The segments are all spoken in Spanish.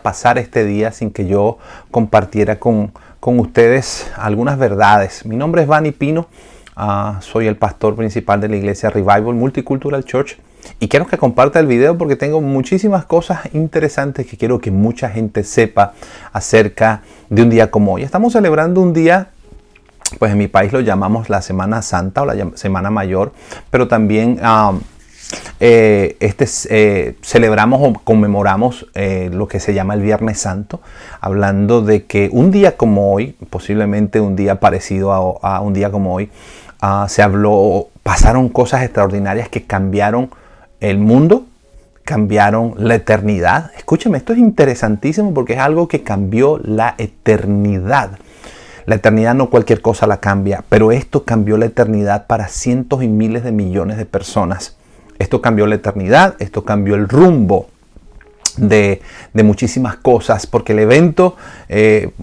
pasar este día sin que yo compartiera con ustedes algunas verdades. Mi nombre es Vani Pino, soy el pastor principal de la iglesia Revival Multicultural Church y quiero que comparta el video porque tengo muchísimas cosas interesantes que quiero que mucha gente sepa acerca de un día como hoy. Estamos celebrando un día, pues en mi país lo llamamos la Semana Santa o la Semana Mayor, pero también celebramos o conmemoramos lo que se llama el Viernes Santo, hablando de que un día como hoy, posiblemente un día parecido a un día como hoy, pasaron cosas extraordinarias que cambiaron el mundo, cambiaron la eternidad. Escúchame, esto es interesantísimo porque es algo que cambió la eternidad. La eternidad no cualquier cosa la cambia, pero esto cambió la eternidad para cientos y miles de millones de personas. Esto cambió la eternidad, esto cambió el rumbo de muchísimas cosas, porque el evento, el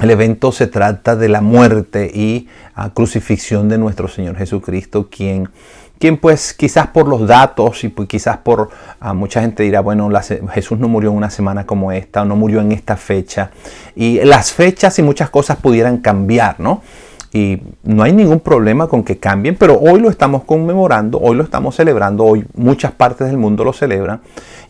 evento se trata de la muerte y crucifixión de nuestro Señor Jesucristo, quien pues quizás por los datos y pues quizás por mucha gente dirá, bueno, Jesús no murió en una semana como esta, o no murió en esta fecha. Y las fechas y muchas cosas pudieran cambiar, ¿no? Y no hay ningún problema con que cambien, pero hoy lo estamos conmemorando, hoy lo estamos celebrando, hoy muchas partes del mundo lo celebran.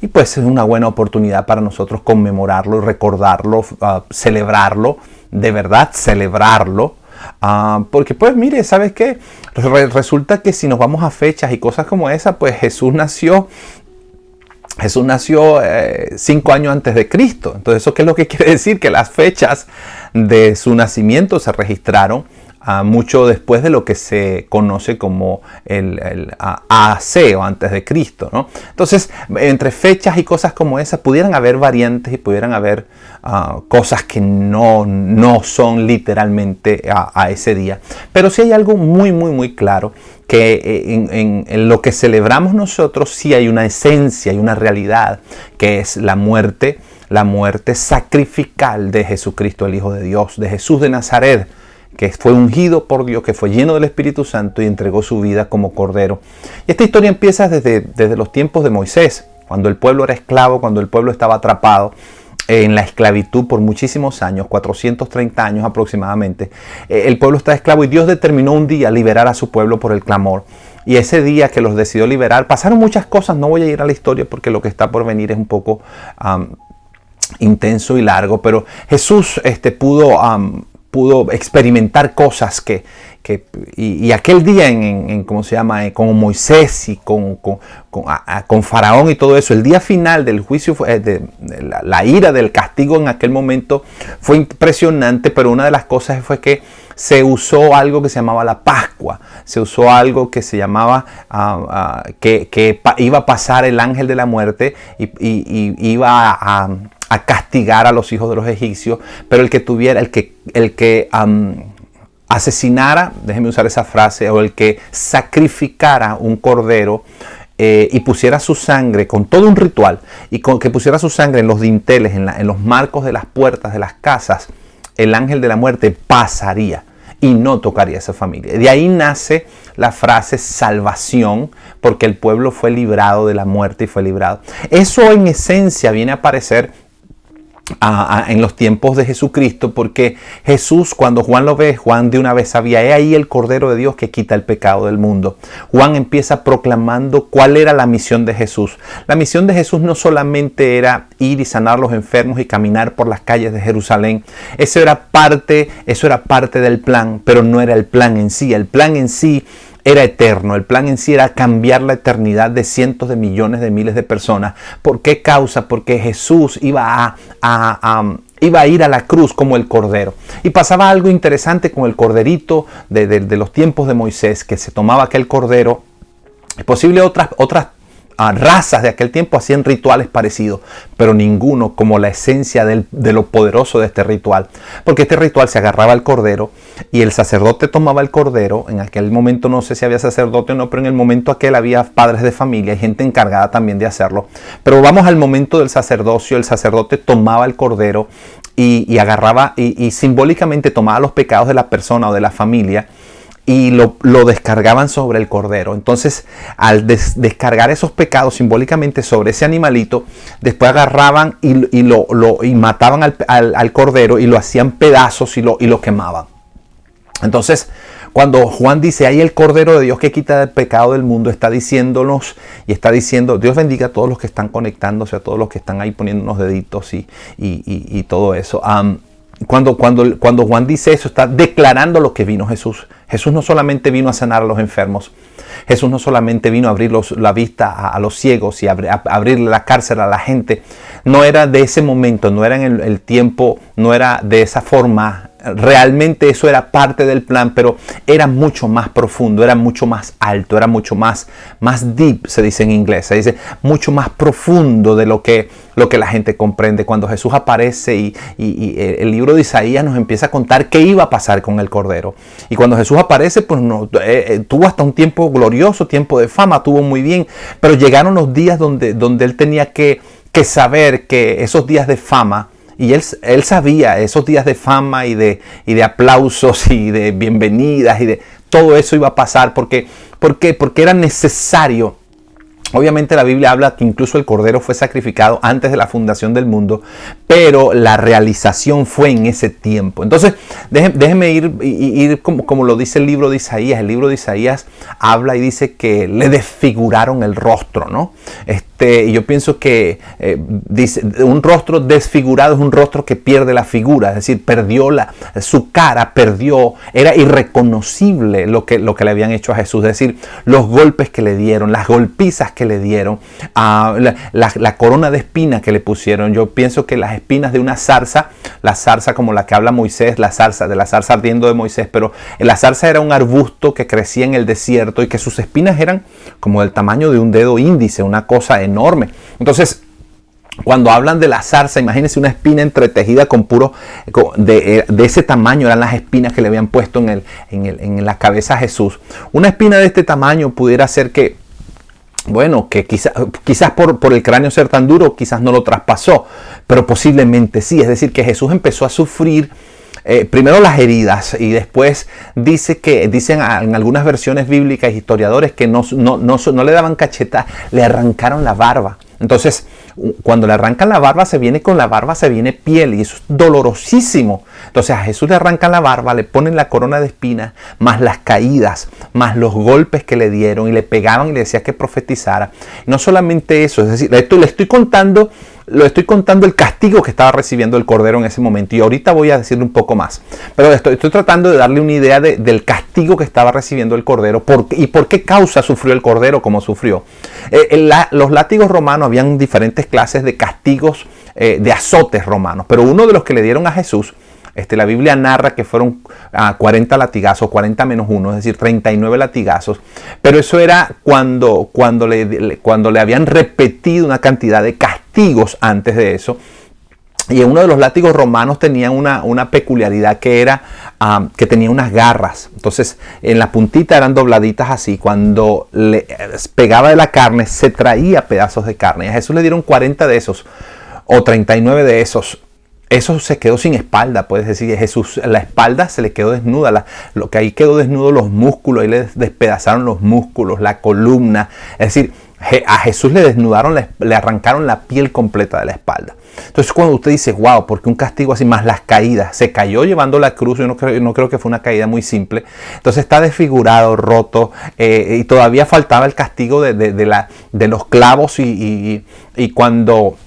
Y pues es una buena oportunidad para nosotros conmemorarlo y recordarlo, celebrarlo, de verdad celebrarlo. Porque pues mire, ¿sabes qué? Resulta que si nos vamos a fechas y cosas como esa, pues Jesús nació 5 años antes de Cristo. Entonces, ¿eso qué es lo que quiere decir? Que las fechas de su nacimiento se registraron mucho después de lo que se conoce como el AC o antes de Cristo, ¿no? Entonces, entre fechas y cosas como esas, pudieran haber variantes y pudieran haber cosas que no son literalmente a ese día. Pero sí hay algo muy claro, que en lo que celebramos nosotros sí hay una esencia y una realidad, que es la muerte sacrificial de Jesucristo, el Hijo de Dios, de Jesús de Nazaret, que fue ungido por Dios, que fue lleno del Espíritu Santo y entregó su vida como cordero. Y esta historia empieza desde los tiempos de Moisés, cuando el pueblo era esclavo, cuando el pueblo estaba atrapado en la esclavitud por muchísimos años, 430 años aproximadamente. El pueblo está esclavo y Dios determinó un día liberar a su pueblo por el clamor. Y ese día que los decidió liberar, pasaron muchas cosas. No voy a ir a la historia porque lo que está por venir es un poco intenso y largo, pero Jesús pudo experimentar cosas y aquel día ¿cómo se llama? Con Moisés y con Faraón y todo eso, el día final del juicio, la ira del castigo en aquel momento fue impresionante, pero una de las cosas fue que se usó algo que se llamaba la Pascua, se usó algo que se llamaba que iba a pasar el ángel de la muerte y iba a castigar a los hijos de los egipcios, pero el que asesinara, déjeme usar esa frase, o el que sacrificara un cordero y pusiera su sangre con todo un ritual, y que pusiera su sangre en los dinteles, en los marcos de las puertas de las casas, el ángel de la muerte pasaría y no tocaría a esa familia. De ahí nace la frase salvación, porque el pueblo fue librado de la muerte y fue librado. Eso en esencia viene a aparecer en los tiempos de Jesucristo, porque Jesús, cuando Juan lo ve, Juan de una vez sabía, he ahí el Cordero de Dios que quita el pecado del mundo. Juan empieza proclamando cuál era la misión de Jesús. La misión de Jesús no solamente era ir y sanar a los enfermos y caminar por las calles de Jerusalén. Eso era parte del plan, pero no era el plan en sí. El plan en sí era eterno. El plan en sí era cambiar la eternidad de cientos de millones de miles de personas. ¿Por qué causa? Porque Jesús iba a ir a la cruz como el cordero. Y pasaba algo interesante con el corderito de los tiempos de Moisés, que se tomaba aquel cordero. Es posible otras razas de aquel tiempo hacían rituales parecidos, pero ninguno como la esencia de lo poderoso de este ritual. Porque este ritual se agarraba al cordero y el sacerdote tomaba el cordero. En aquel momento no sé si había sacerdote o no, pero en el momento aquel había padres de familia y gente encargada también de hacerlo. Pero vamos al momento del sacerdocio. El sacerdote tomaba el cordero y agarraba y simbólicamente tomaba los pecados de la persona o de la familia y lo descargaban sobre el cordero. Entonces, al descargar esos pecados simbólicamente sobre ese animalito, después agarraban y mataban al cordero y lo hacían pedazos y lo quemaban. Entonces, cuando Juan dice, hay el Cordero de Dios que quita el pecado del mundo, está diciéndonos y está diciendo, Dios bendiga a todos los que están conectándose, a todos los que están ahí poniendo unos deditos y todo eso. Cuando Juan dice eso, está declarando lo que vino Jesús. Jesús no solamente vino a sanar a los enfermos. Jesús no solamente vino a abrir la vista a los ciegos y a abrirle la cárcel a la gente. No era de ese momento, no era en el tiempo, no era de esa forma. Realmente eso era parte del plan, pero era mucho más profundo, era mucho más alto, era mucho más deep, se dice en inglés, se dice mucho más profundo de lo que la gente comprende. Cuando Jesús aparece y el libro de Isaías nos empieza a contar qué iba a pasar con el Cordero. Y cuando Jesús aparece, pues tuvo hasta un tiempo glorioso, tiempo de fama, tuvo muy bien, pero llegaron los días donde él tenía que saber que esos días de fama, y él sabía esos días de fama y de aplausos y de bienvenidas y de todo eso iba a pasar. ¿Por qué? Porque era necesario. Obviamente la Biblia habla que incluso el Cordero fue sacrificado antes de la fundación del mundo, pero la realización fue en ese tiempo. Entonces, déjeme ir como lo dice el libro de Isaías. El libro de Isaías habla y dice que le desfiguraron el rostro, ¿no? Y yo pienso que dice, un rostro desfigurado es un rostro que pierde la figura, es decir, su cara era irreconocible lo que le habían hecho a Jesús, es decir, los golpes que le dieron, las golpizas que le dieron, la corona de espinas que le pusieron. Yo pienso que las espinas de una zarza, la zarza como la que habla Moisés, de la zarza ardiendo de Moisés, pero la zarza era un arbusto que crecía en el desierto y que sus espinas eran como del tamaño de un dedo índice, una cosa enorme. Entonces, cuando hablan de la zarza, imagínense una espina entretejida de ese tamaño, eran las espinas que le habían puesto en la cabeza a Jesús. Una espina de este tamaño pudiera ser que quizás por el cráneo ser tan duro, quizás no lo traspasó, pero posiblemente sí. Es decir, que Jesús empezó a sufrir primero las heridas y después dicen en algunas versiones bíblicas, historiadores, que no le daban cachetas, le arrancaron la barba. Entonces, cuando le arrancan la barba, se viene piel y eso es dolorosísimo. Entonces a Jesús le arrancan la barba, le ponen la corona de espinas, más las caídas, más los golpes que le dieron y le pegaban y le decía que profetizara. Y no solamente eso, es decir, le estoy contando el castigo que estaba recibiendo el Cordero en ese momento, y ahorita voy a decirle un poco más. Pero estoy tratando de darle una idea del castigo que estaba recibiendo el Cordero y por qué causa sufrió el Cordero como sufrió. Los látigos romanos, habían diferentes clases de castigos, de azotes romanos, pero uno de los que le dieron a Jesús, la Biblia narra que fueron 40 latigazos, 40 menos 1, es decir, 39 latigazos. Pero eso era cuando le habían repetido una cantidad de castigos antes de eso. Y uno de los látigos romanos tenía una peculiaridad que era que tenía unas garras. Entonces, en la puntita eran dobladitas así. Cuando le pegaba de la carne, se traía pedazos de carne. Y a Jesús le dieron 40 de esos o 39 de esos. Eso se quedó sin espalda, puedes decir. Jesús, la espalda se le quedó desnuda. Lo que ahí quedó desnudo, los músculos, ahí le despedazaron los músculos, la columna. Es decir, a Jesús le desnudaron, le arrancaron la piel completa de la espalda. Entonces, cuando usted dice, wow, ¿por qué un castigo así? Más las caídas. Se cayó llevando la cruz. Yo no creo que fue una caída muy simple. Entonces está desfigurado, roto, y todavía faltaba el castigo de los clavos y cuando...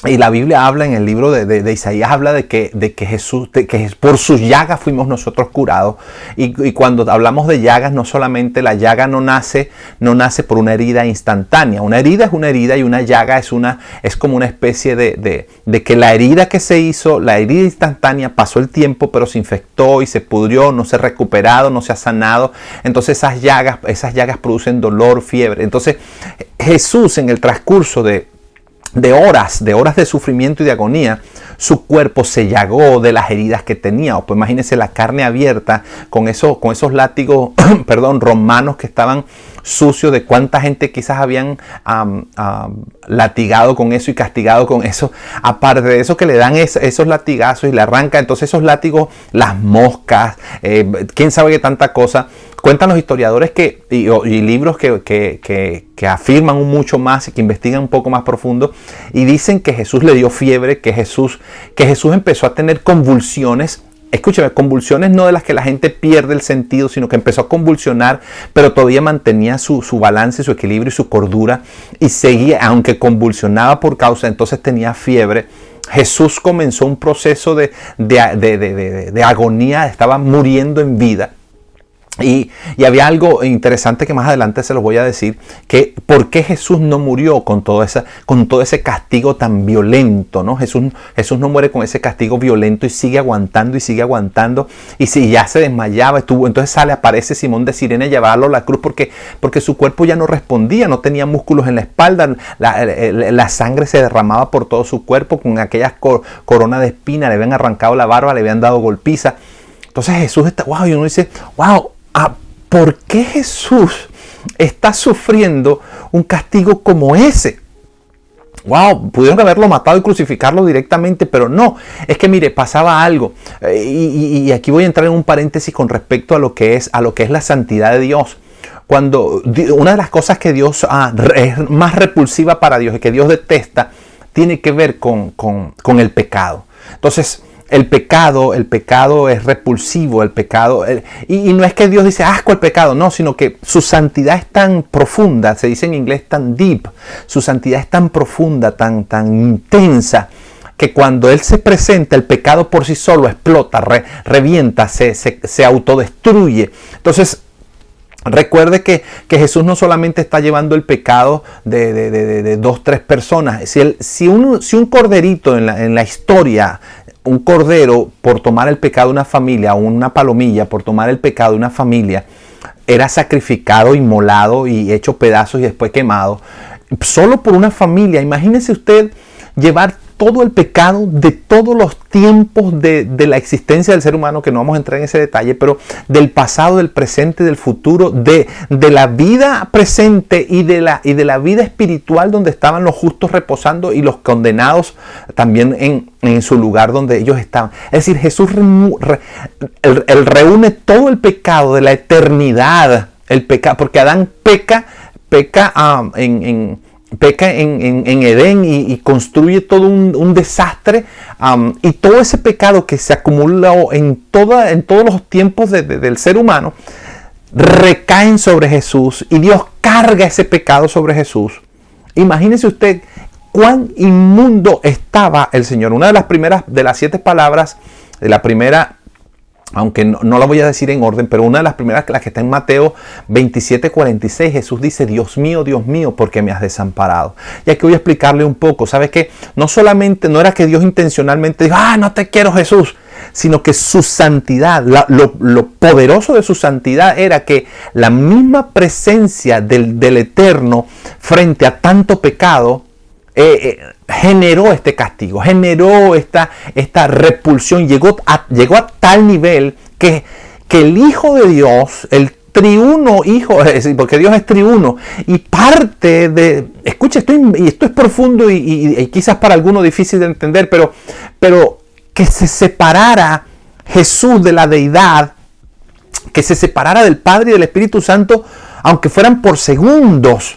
Y la Biblia habla en el libro de Isaías, habla de que Jesús, que por sus llagas fuimos nosotros curados. Y cuando hablamos de llagas, no solamente la llaga no nace por una herida instantánea. Una herida es una herida y una llaga es como una especie de que la herida que se hizo, la herida instantánea, pasó el tiempo, pero se infectó y se pudrió, no se ha recuperado, no se ha sanado. Entonces esas llagas producen dolor, fiebre. Entonces Jesús, en el transcurso de horas de sufrimiento y de agonía, su cuerpo se llagó de las heridas que tenía. Pues imagínense la carne abierta con esos látigos romanos que estaban sucios, de cuánta gente quizás habían latigado con eso y castigado con eso. Aparte de eso, que le dan esos latigazos y le arranca entonces esos látigos, las moscas, quién sabe qué tanta cosa. cuentan los historiadores y libros que afirman mucho más y que investigan un poco más profundo, y dicen que Jesús le dio fiebre, que Jesús empezó a tener convulsiones. Escúchame, convulsiones no de las que la gente pierde el sentido, sino que empezó a convulsionar, pero todavía mantenía su balance, su equilibrio y su cordura, y seguía, aunque convulsionaba por causa, entonces tenía fiebre. Jesús comenzó un proceso de agonía, estaba muriendo en vida. Y había algo interesante que más adelante se los voy a decir, que por qué Jesús no murió con todo ese castigo tan violento, ¿no? Jesús no muere con ese castigo violento y sigue aguantando, y si ya se desmayaba, entonces aparece Simón de Cirene a llevarlo a la cruz porque su cuerpo ya no respondía, no tenía músculos en la espalda, la sangre se derramaba por todo su cuerpo, con aquellas coronas de espina, le habían arrancado la barba, le habían dado golpiza. Entonces Jesús está, y uno dice, ¿por qué Jesús está sufriendo un castigo como ese? Pudieron haberlo matado y crucificarlo directamente, pero no. Es que mire, pasaba algo. Y aquí voy a entrar en un paréntesis con respecto a lo que es la santidad de Dios. Una de las cosas que Dios es más repulsiva para Dios y que Dios detesta, tiene que ver con el pecado. Entonces, el pecado es repulsivo, y no es que Dios dice asco al pecado, no, sino que su santidad es tan profunda, se dice en inglés tan deep, su santidad es tan profunda, tan intensa, que cuando Él se presenta, el pecado por sí solo explota, revienta, se autodestruye. Entonces, recuerde que Jesús no solamente está llevando el pecado de 2, 3 personas. Si un corderito en la historia, un cordero por tomar el pecado de una familia, o una palomilla por tomar el pecado de una familia, era sacrificado, inmolado y hecho pedazos y después quemado, solo por una familia. Imagínese usted llevar todo el pecado de todos los tiempos de la existencia del ser humano, que no vamos a entrar en ese detalle, pero del pasado, del presente, del futuro, de la vida presente y de la vida espiritual, donde estaban los justos reposando y los condenados también en su lugar donde ellos estaban. Es decir, Jesús él reúne todo el pecado de la eternidad, el pecado, porque Adán peca en Edén y construye todo un desastre, y todo ese pecado que se acumuló en todos los tiempos del ser humano recaen sobre Jesús, y Dios carga ese pecado sobre Jesús. Imagínese usted cuán inmundo estaba el Señor. Una de las primeras, de las 7 palabras, de la primera, aunque no la voy a decir en orden, pero una de las primeras, la que está en Mateo 27:46, Jesús dice, Dios mío, ¿por qué me has desamparado? Y aquí voy a explicarle un poco. ¿Sabes qué? No era que Dios intencionalmente dijo, no te quiero, Jesús, sino que su santidad, lo poderoso de su santidad era que la misma presencia del Eterno frente a tanto pecado generó este castigo, generó esta repulsión, llegó a tal nivel que el Hijo de Dios, el triuno Hijo, porque Dios es triuno, y parte de, escucha, esto es profundo y quizás para algunos difícil de entender, pero que se separara Jesús de la deidad, que se separara del Padre y del Espíritu Santo, aunque fueran por segundos,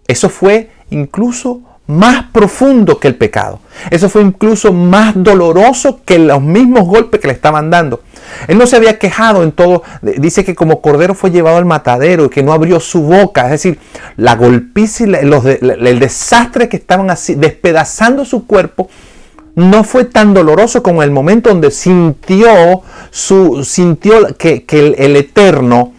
eso fue incluso más profundo que el pecado. Eso fue incluso más doloroso que los mismos golpes que le estaban dando. Él no se había quejado en todo. Dice que como cordero fue llevado al matadero y que no abrió su boca. Es decir, la golpiza y el desastre que estaban así despedazando su cuerpo no fue tan doloroso como el momento donde sintió que el Eterno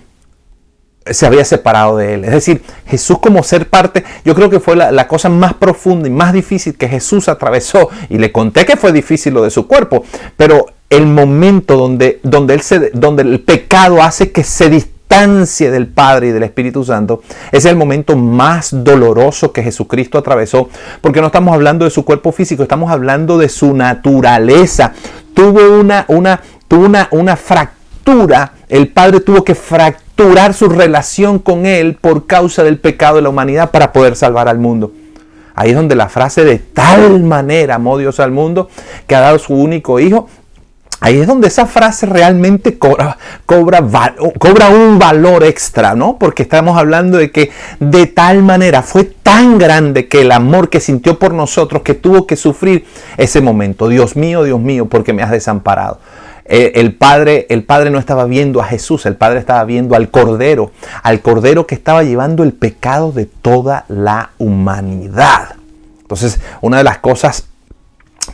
se había separado de él. Es decir, Jesús como ser parte, yo creo que fue la cosa más profunda y más difícil que Jesús atravesó. Y le conté que fue difícil lo de su cuerpo, pero el momento donde el pecado hace que se distancie del Padre y del Espíritu Santo, es el momento más doloroso que Jesucristo atravesó, porque no estamos hablando de su cuerpo físico, estamos hablando de su naturaleza. Tuvo una fractura, el Padre tuvo que fracturar su relación con Él por causa del pecado de la humanidad para poder salvar al mundo. Ahí es donde la frase de tal manera amó Dios al mundo que ha dado su único Hijo, Ahí es donde esa frase realmente cobra un valor extra, ¿no? Porque estamos hablando de que de tal manera fue tan grande que el amor que sintió por nosotros que tuvo que sufrir ese momento. Dios mío, ¿por qué me has desamparado? El Padre no estaba viendo a Jesús, el Padre estaba viendo al Cordero que estaba llevando el pecado de toda la humanidad. Entonces, una de las cosas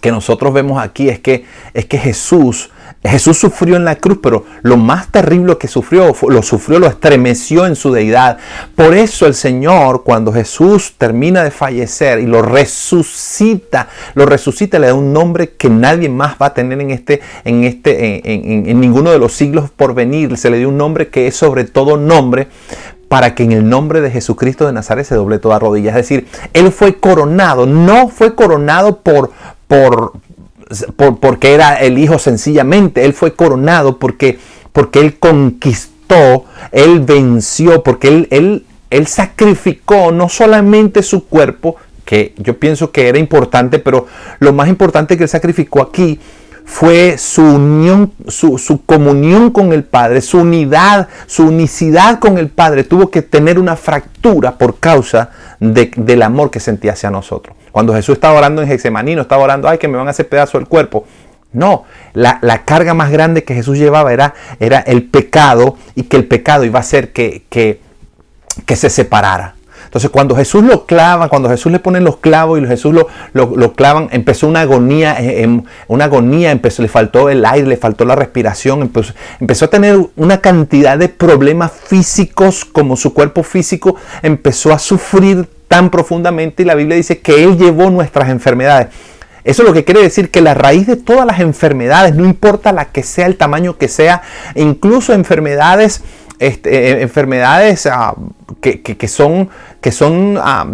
que nosotros vemos aquí es que Jesús sufrió en la cruz, pero lo más terrible que lo estremeció en su deidad. Por eso el Señor, cuando Jesús termina de fallecer y lo resucita, le da un nombre que nadie más va a tener en ninguno de los siglos por venir. Se le dio un nombre que es sobre todo nombre, para que en el nombre de Jesucristo de Nazaret se doble toda rodilla. Es decir, Él fue coronado, no fue coronado porque era el Hijo sencillamente. Él fue coronado porque Él conquistó, Él venció, porque Él sacrificó no solamente su cuerpo, que yo pienso que era importante, pero lo más importante que Él sacrificó aquí fue su unión, su comunión con el Padre, su unidad, su unicidad con el Padre. Tuvo que tener una fractura por causa del amor que sentía hacia nosotros. Cuando Jesús estaba orando en Getsemaní, no estaba orando, ay, que me van a hacer pedazo del cuerpo. No, la carga más grande que Jesús llevaba era el pecado, y que el pecado iba a hacer que se separara. Entonces, cuando Jesús lo clava, cuando Jesús le ponen los clavos y Jesús lo clavan, empezó una agonía, le faltó el aire, le faltó la respiración, empezó a tener una cantidad de problemas físicos, como su cuerpo físico empezó a sufrir tan profundamente, y la Biblia dice que Él llevó nuestras enfermedades. Eso es lo que quiere decir que la raíz de todas las enfermedades, no importa la que sea, el tamaño que sea, incluso enfermedades que son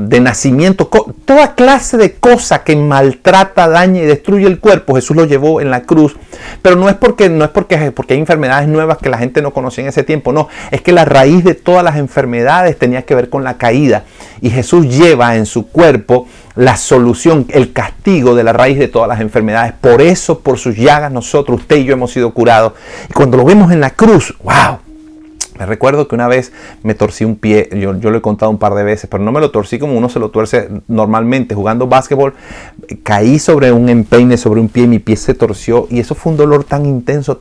de nacimiento, toda clase de cosa que maltrata, daña y destruye el cuerpo, Jesús lo llevó en la cruz. Pero no es porque hay enfermedades nuevas que la gente no conocía en ese tiempo, no, es que la raíz de todas las enfermedades tenía que ver con la caída, y Jesús lleva en su cuerpo la solución, el castigo de la raíz de todas las enfermedades. Por eso, por sus llagas, nosotros, usted y yo, hemos sido curados. Y cuando lo vemos en la cruz, ¡wow! Me recuerdo que una vez me torcí un pie, yo lo he contado un par de veces, pero no me lo torcí como uno se lo tuerce normalmente. Jugando básquetbol, caí sobre un empeine, sobre un pie, y mi pie se torció, y eso fue un dolor tan intenso.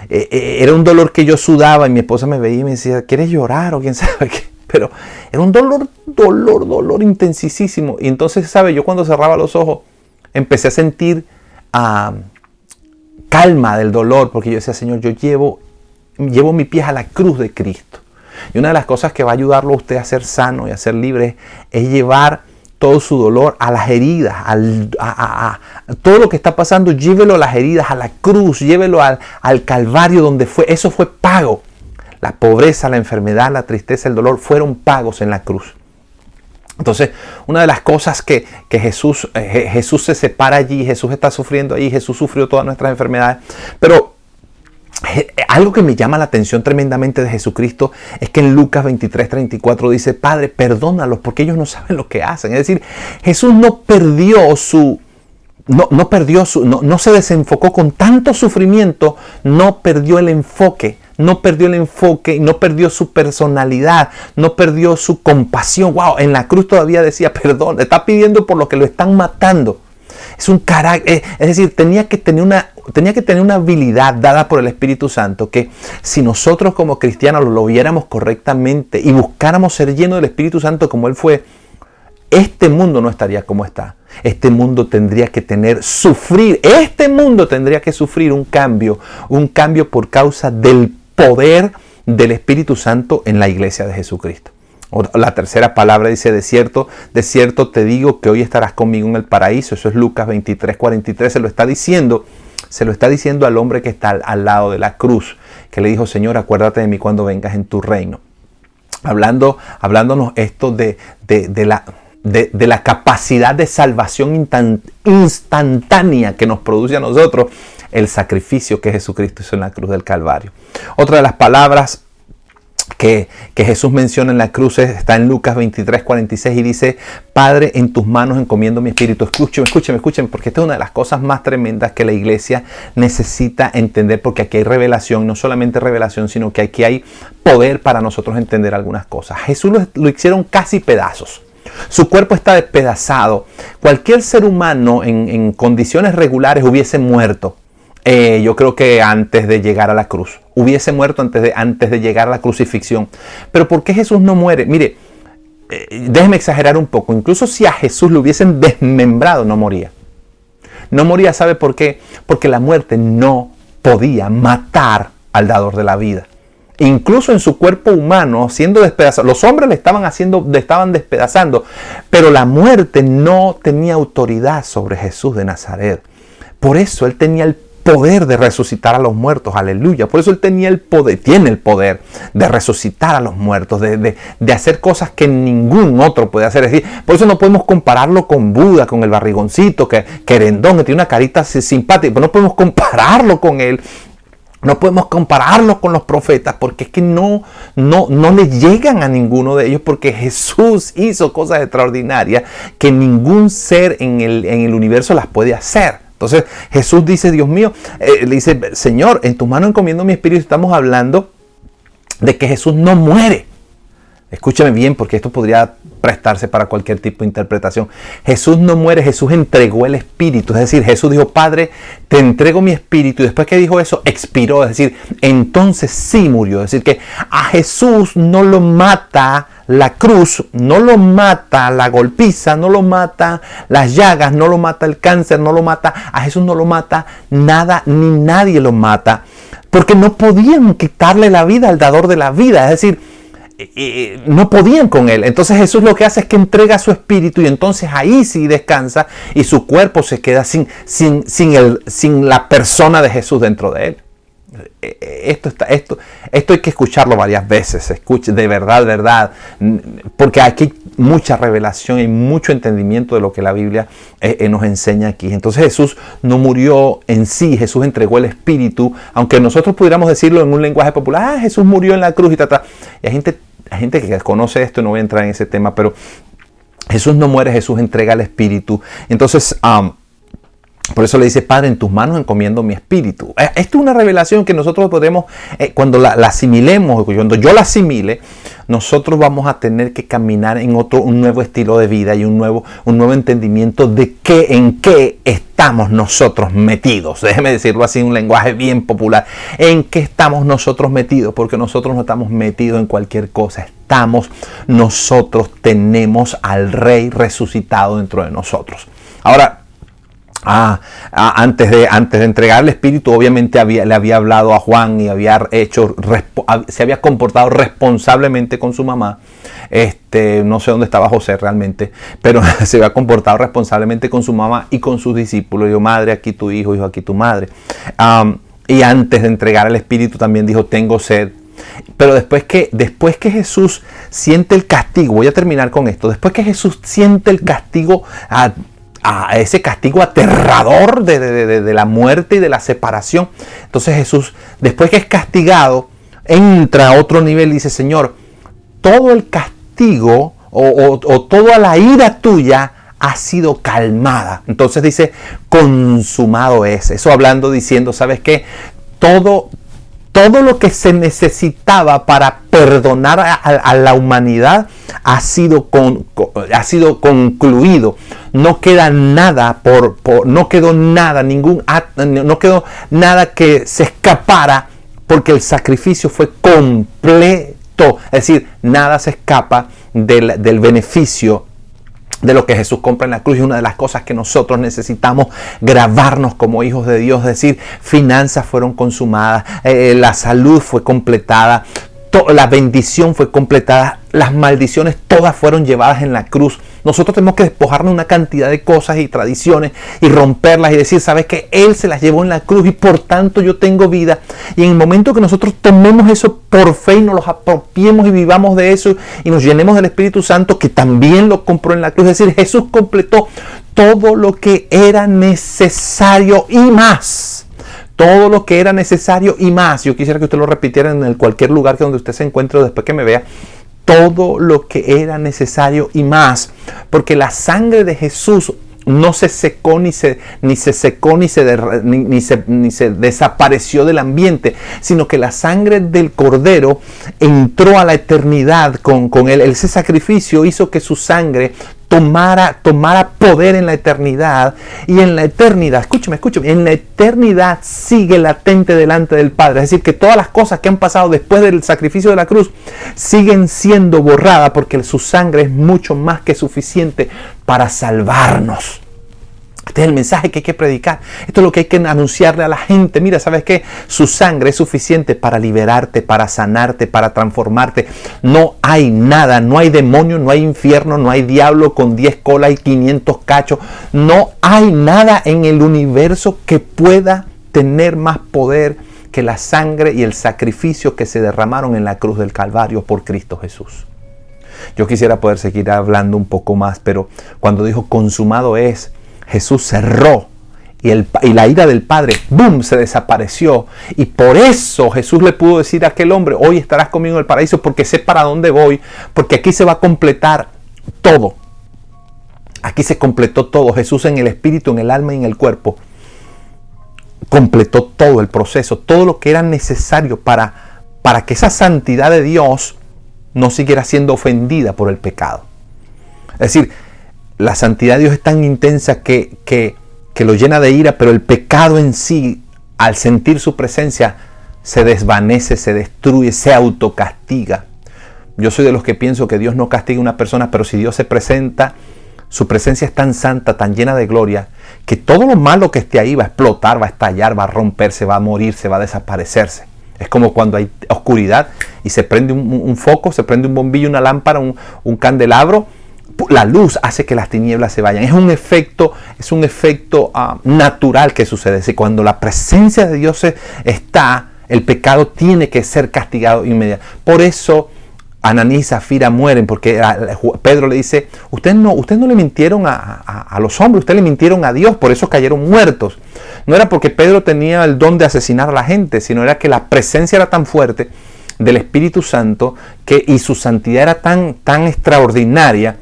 Era un dolor que yo sudaba, y mi esposa me veía y me decía, ¿quieres llorar o quién sabe qué? Pero era un dolor intensísimo. Y entonces, ¿sabe? Yo cuando cerraba los ojos empecé a sentir calma del dolor, porque yo decía, Señor, yo llevo mi pie a la cruz de Cristo. Y una de las cosas que va a ayudarlo a usted a ser sano y a ser libre es llevar todo su dolor a las heridas, a todo lo que está pasando, llévelo a las heridas, a la cruz, llévelo al Calvario, donde eso fue pago. La pobreza, la enfermedad, la tristeza, el dolor fueron pagos en la cruz. Entonces, una de las cosas que Jesús se separa allí, Jesús está sufriendo allí, Jesús sufrió todas nuestras enfermedades, pero algo que me llama la atención tremendamente de Jesucristo es que en Lucas 23:34 dice, Padre, perdónalos porque ellos no saben lo que hacen. Es decir, Jesús no se desenfocó con tanto sufrimiento, no perdió el enfoque, no perdió su personalidad, no perdió su compasión. Wow, en la cruz todavía decía, perdón, está pidiendo por lo que lo están matando. Es un carácter, es decir, tenía que tener una habilidad dada por el Espíritu Santo, que si nosotros como cristianos lo viéramos correctamente y buscáramos ser llenos del Espíritu Santo como Él fue, este mundo no estaría como está. Este mundo tendría que sufrir un cambio por causa del poder del Espíritu Santo en la iglesia de Jesucristo. La tercera palabra dice, de cierto te digo que hoy estarás conmigo en el paraíso. Eso es Lucas 23:43. Se lo está diciendo al hombre que está al lado de la cruz, que le dijo, Señor, acuérdate de mí cuando vengas en tu reino. Hablándonos esto de la capacidad de salvación instantánea que nos produce a nosotros el sacrificio que Jesucristo hizo en la cruz del Calvario. Otra de las palabras que Jesús menciona en la cruz está en Lucas 23:46 y dice: Padre, en tus manos encomiendo mi espíritu. Escúcheme, porque esta es una de las cosas más tremendas que la iglesia necesita entender, porque aquí hay revelación, no solamente revelación, sino que aquí hay poder para nosotros entender algunas cosas. Jesús lo hicieron casi pedazos. Su cuerpo está despedazado. Cualquier ser humano en condiciones regulares hubiese muerto. Yo creo que antes de llegar a la cruz. Hubiese muerto antes de llegar a la crucifixión. Pero ¿por qué Jesús no muere? Mire, déjeme exagerar un poco. Incluso si a Jesús lo hubiesen desmembrado, no moría. No moría, ¿sabe por qué? Porque la muerte no podía matar al dador de la vida. Incluso en su cuerpo humano, siendo despedazado, los hombres le estaban despedazando, pero la muerte no tenía autoridad sobre Jesús de Nazaret. Por eso él tenía el poder de resucitar a los muertos, aleluya. Por eso él tiene el poder de resucitar a los muertos, de hacer cosas que ningún otro puede hacer. Es decir, por eso no podemos compararlo con Buda, con el barrigoncito, querendón, que tiene una carita simpática, pero no podemos compararlo con él. No podemos compararlo con los profetas, porque es que no le llegan a ninguno de ellos, porque Jesús hizo cosas extraordinarias que ningún ser en el universo las puede hacer. Entonces Jesús dice: Dios mío, le dice: Señor, en tus manos encomiendo mi espíritu. Estamos hablando de que Jesús no muere. Escúchame bien, porque esto podría prestarse para cualquier tipo de interpretación. Jesús no muere, Jesús entregó el espíritu. Es decir, Jesús dijo: Padre, te entrego mi espíritu. Y después que dijo eso, expiró. Es decir, entonces sí murió. Es decir, que a Jesús no lo mata la cruz, no lo mata la golpiza, no lo mata las llagas, no lo mata el cáncer, no lo mata. A Jesús no lo mata nada, ni nadie lo mata. Porque no podían quitarle la vida al dador de la vida. Es decir, no podían con él. Entonces Jesús lo que hace es que entrega su espíritu, y entonces ahí sí descansa, y su cuerpo se queda sin la persona de Jesús dentro de él. Esto hay que escucharlo varias veces. Escuche, de verdad, porque aquí hay mucha revelación y mucho entendimiento de lo que la Biblia nos enseña aquí. Entonces Jesús no murió en sí, Jesús entregó el espíritu, aunque nosotros pudiéramos decirlo en un lenguaje popular: Jesús murió en la cruz y tal. Y hay gente que conoce esto, y no voy a entrar en ese tema, pero Jesús no muere, Jesús entrega el espíritu. Entonces, por eso le dice: Padre, en tus manos encomiendo mi espíritu. Esto es una revelación que nosotros podemos, cuando la asimilemos, cuando yo la asimile, nosotros vamos a tener que caminar en un nuevo estilo de vida y un nuevo entendimiento de en qué estamos nosotros metidos. Déjeme decirlo así en un lenguaje bien popular. ¿En qué estamos nosotros metidos? Porque nosotros no estamos metidos en cualquier cosa. Nosotros tenemos al Rey resucitado dentro de nosotros. Ahora, antes de entregar el espíritu, obviamente le había hablado a Juan y se había comportado responsablemente con su mamá. No sé dónde estaba José realmente, pero se había comportado responsablemente con su mamá y con sus discípulos. Dijo: Madre, aquí tu hijo, aquí tu madre. Y antes de entregar el espíritu también dijo: tengo sed. Pero después que Jesús siente el castigo, voy a terminar con esto. Después que Jesús siente el castigo, a ese castigo aterrador de la muerte y de la separación, entonces Jesús, después que es castigado, entra a otro nivel y dice: Señor, todo el castigo o toda la ira tuya ha sido calmada. Entonces dice: consumado es. Eso hablando, diciendo: ¿sabes qué? Todo lo que se necesitaba para perdonar a la humanidad ha sido concluido. No queda nada no quedó nada que se escapara, porque el sacrificio fue completo. Es decir, nada se escapa del beneficio de lo que Jesús compra en la cruz. Y una de las cosas que nosotros necesitamos grabarnos como hijos de Dios, es decir, finanzas fueron consumadas, la salud fue completada, la bendición fue completada, las maldiciones todas fueron llevadas en la cruz. Nosotros tenemos que despojarnos de una cantidad de cosas y tradiciones y romperlas y decir: ¿sabes qué? Él se las llevó en la cruz y por tanto yo tengo vida. Y en el momento que nosotros tomemos eso por fe y nos los apropiemos y vivamos de eso y nos llenemos del Espíritu Santo, que también lo compró en la cruz, es decir, Jesús completó todo lo que era necesario y más. todo lo que era necesario y más. Yo quisiera que usted lo repitiera en cualquier lugar que donde usted se encuentre o después que me vea. Todo lo que era necesario y más. Porque la sangre de Jesús no se secó ni se desapareció del ambiente, sino que la sangre del Cordero entró a la eternidad con él. Ese sacrificio hizo que su sangre tomara poder en la eternidad, y en la eternidad, escúcheme, en la eternidad sigue latente delante del Padre. Es decir, que todas las cosas que han pasado después del sacrificio de la cruz siguen siendo borradas, porque su sangre es mucho más que suficiente para salvarnos. Este es el mensaje que hay que predicar. Esto es lo que hay que anunciarle a la gente. Mira, ¿sabes qué? Su sangre es suficiente para liberarte, para sanarte, para transformarte. No hay nada, no hay demonio, no hay infierno, no hay diablo con 10 colas y 500 cachos. No hay nada en el universo que pueda tener más poder que la sangre y el sacrificio que se derramaron en la cruz del Calvario por Cristo Jesús. Yo quisiera poder seguir hablando un poco más, pero cuando dijo consumado es, Jesús cerró y la ira del Padre, ¡boom!, se desapareció. Y por eso Jesús le pudo decir a aquel hombre, hoy estarás conmigo en el paraíso, porque sé para dónde voy, porque aquí se va a completar todo. Aquí se completó todo. Jesús en el espíritu, en el alma y en el cuerpo completó todo el proceso, todo lo que era necesario para que esa santidad de Dios no siguiera siendo ofendida por el pecado. Es decir, la santidad de Dios es tan intensa que lo llena de ira, pero el pecado en sí, al sentir su presencia, se desvanece, se destruye, se autocastiga. Yo soy de los que pienso que Dios no castiga a una persona, pero si Dios se presenta, su presencia es tan santa, tan llena de gloria, que todo lo malo que esté ahí va a explotar, va a estallar, va a romperse, va a morirse, va a desaparecerse. Es como cuando hay oscuridad y se prende un foco, se prende un bombillo, una lámpara, un candelabro. La luz hace que las tinieblas se vayan. Es un efecto natural que sucede. Si cuando la presencia de Dios está, el pecado tiene que ser castigado inmediatamente. Por eso Ananí y Zafira mueren, porque Pedro le dice, ustedes no le mintieron a los hombres, ustedes le mintieron a Dios, por eso cayeron muertos. No era porque Pedro tenía el don de asesinar a la gente, sino era que la presencia era tan fuerte del Espíritu Santo y su santidad era tan extraordinaria,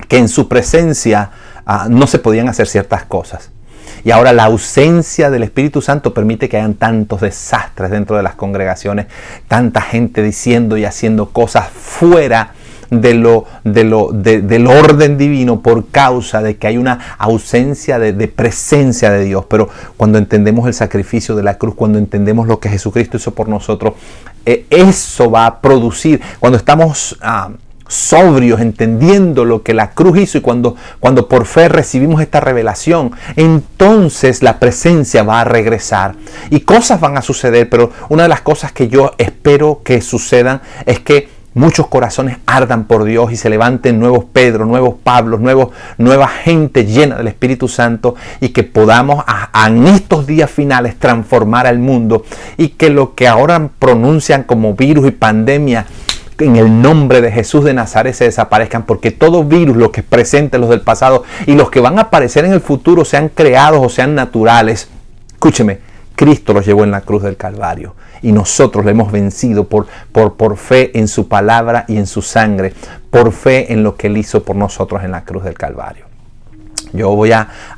que en su presencia no se podían hacer ciertas cosas. Y ahora la ausencia del Espíritu Santo permite que hayan tantos desastres dentro de las congregaciones, tanta gente diciendo y haciendo cosas fuera del orden divino por causa de que hay una ausencia de presencia de Dios. Pero cuando entendemos el sacrificio de la cruz, cuando entendemos lo que Jesucristo hizo por nosotros, eso va a producir, cuando estamos sobrios, entendiendo lo que la cruz hizo, y cuando por fe recibimos esta revelación, entonces la presencia va a regresar y cosas van a suceder. Pero una de las cosas que yo espero que sucedan es que muchos corazones ardan por Dios y se levanten nuevos Pedro, nuevos Pablos, nueva gente llena del Espíritu Santo, y que podamos en estos días finales transformar al mundo, y que lo que ahora pronuncian como virus y pandemia, en el nombre de Jesús de Nazaret, se desaparezcan, porque todo virus, los que presenten, los del pasado y los que van a aparecer en el futuro, sean creados o sean naturales, escúcheme, Cristo los llevó en la cruz del Calvario y nosotros le hemos vencido por fe en su palabra y en su sangre, por fe en lo que Él hizo por nosotros en la cruz del Calvario. Yo voy a